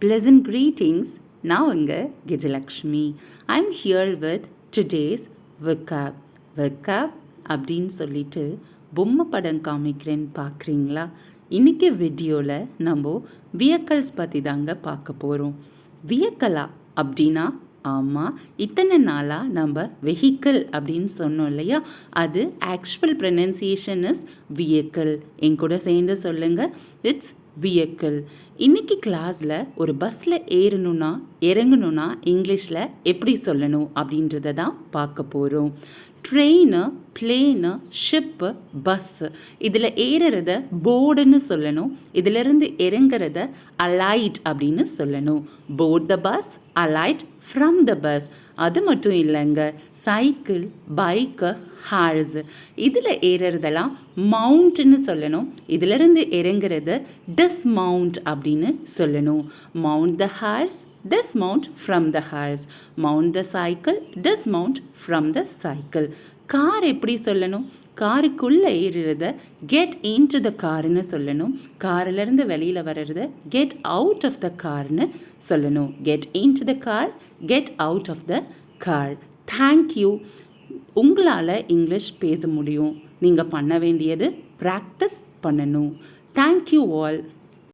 Pleasant greetings. நான் உங்கள் Gajalakshmi. I'm here with today's vocab. vocab அப்படின்னு சொல்லிட்டு பொம்மை படம் காமிக்கிறேன்னு பார்க்குறீங்களா? இன்றைக்கி வீடியோவில் நம்ம vehicles பற்றி தாங்க பார்க்க போகிறோம். வியக்கலா அப்படின்னா ஆமாம், இத்தனை நாளாக நம்ம வெஹிக்கிள் அப்படின்னு சொன்னோம் இல்லையா, அது ஆக்சுவல் ப்ரொனன்சியேஷன் இஸ் வியக்கிள். என் கூட சேர்ந்து சொல்லுங்கள், இட்ஸ் வியக்கிள். இன்றைக்கி கிளாஸில் ஒரு பஸ்ஸில் ஏறணுன்னா இறங்கணுன்னா இங்கிலீஷில் எப்படி சொல்லணும் அப்படின்றத தான் பார்க்க போகிறோம். ட்ரெயினு, பிளேனு, ஷிப்பு, பஸ்ஸு, இதில் ஏறுறத போர்டுன்னு சொல்லணும். இதிலிருந்து இறங்குறத அலைட் அப்படின்னு சொல்லணும். Board the bus, alight from the bus. அது மட்டும் இல்லைங்க, சைக்கிள், பைக்கு, ஹார்ஸ், இதில் ஏறுறதெல்லாம் மவுண்ட்னு சொல்லணும். இதிலிருந்து இறங்குறது டிஸ்மவுண்ட் அப்படின்னு சொல்லணும். Mount the hours, dismount from the horse. Mount the cycle, dismount from the cycle. Car எப்படி சொல்லணும்? காருக்குள்ளே ஏறுறத கெட் இன்டு த கார்னு சொல்லணும். காரிலேருந்து வெளியில் வர்றத கெட் அவுட் ஆஃப் த கார்னு சொல்லணும். Get into the car, get out of the car. Thank you. உங்களால் இங்கிலீஷ் பேச முடியும். நீங்கள் பண்ண வேண்டியது ப்ராக்டிஸ் பண்ணணும். Thank you all.